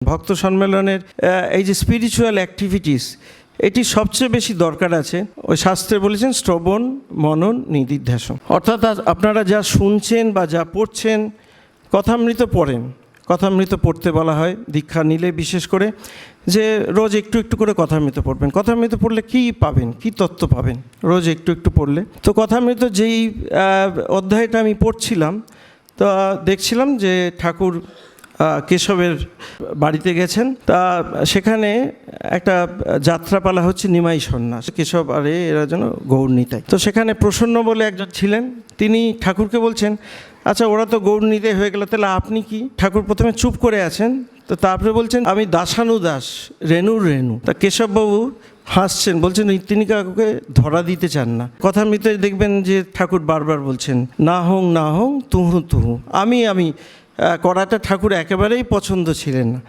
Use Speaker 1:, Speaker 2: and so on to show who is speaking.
Speaker 1: ভক্ত সম্মেলনের এই যে স্পিরিচুয়াল অ্যাক্টিভিটিস, এটি সবচেয়ে বেশি দরকার আছে। ওই শাস্ত্রে বলেছেন শ্রবণ মনন নিদিধ্যাসন, অর্থাৎ আপনারা যা শুনছেন বা যা পড়ছেন, কথামৃত পড়েন। কথামৃত পড়তে বলা হয় দীক্ষা নিলে, বিশেষ করে যে রোজ একটু একটু করে কথামৃত পড়বেন। কথামৃত পড়লে কী পাবেন, কী তত্ত্ব পাবেন রোজ একটু একটু পড়লে? তো কথামৃত যেই অধ্যায়টা আমি পড়ছিলাম, তো দেখছিলাম যে ঠাকুর কেশবের বাড়িতে গেছেন। তা সেখানে একটা যাত্রাপালা হচ্ছে নিমাই সন্ন্যাস, কেশব আর এরা যেন গৌর নিতাই। তো সেখানে প্রসন্ন বলে একজন ছিলেন, তিনি ঠাকুরকে বলছেন, আচ্ছা ওরা তো গৌর নিতাই হয়ে গেল, তাহলে আপনি কি? ঠাকুর প্রথমে চুপ করে আছেন, তো তারপরে বলছেন আমি দাসানুদাস, রেণুর রেণু। তা কেশববাবু হাসছেন, বলছেন তিনি কাকুকে ধরা দিতে চান না। কথামৃতে দেখবেন যে ঠাকুর বারবার বলছেন না হং তুহু তুহু, আমি করাটা ঠাকুর একেবারেই পছন্দ ছিলেন না।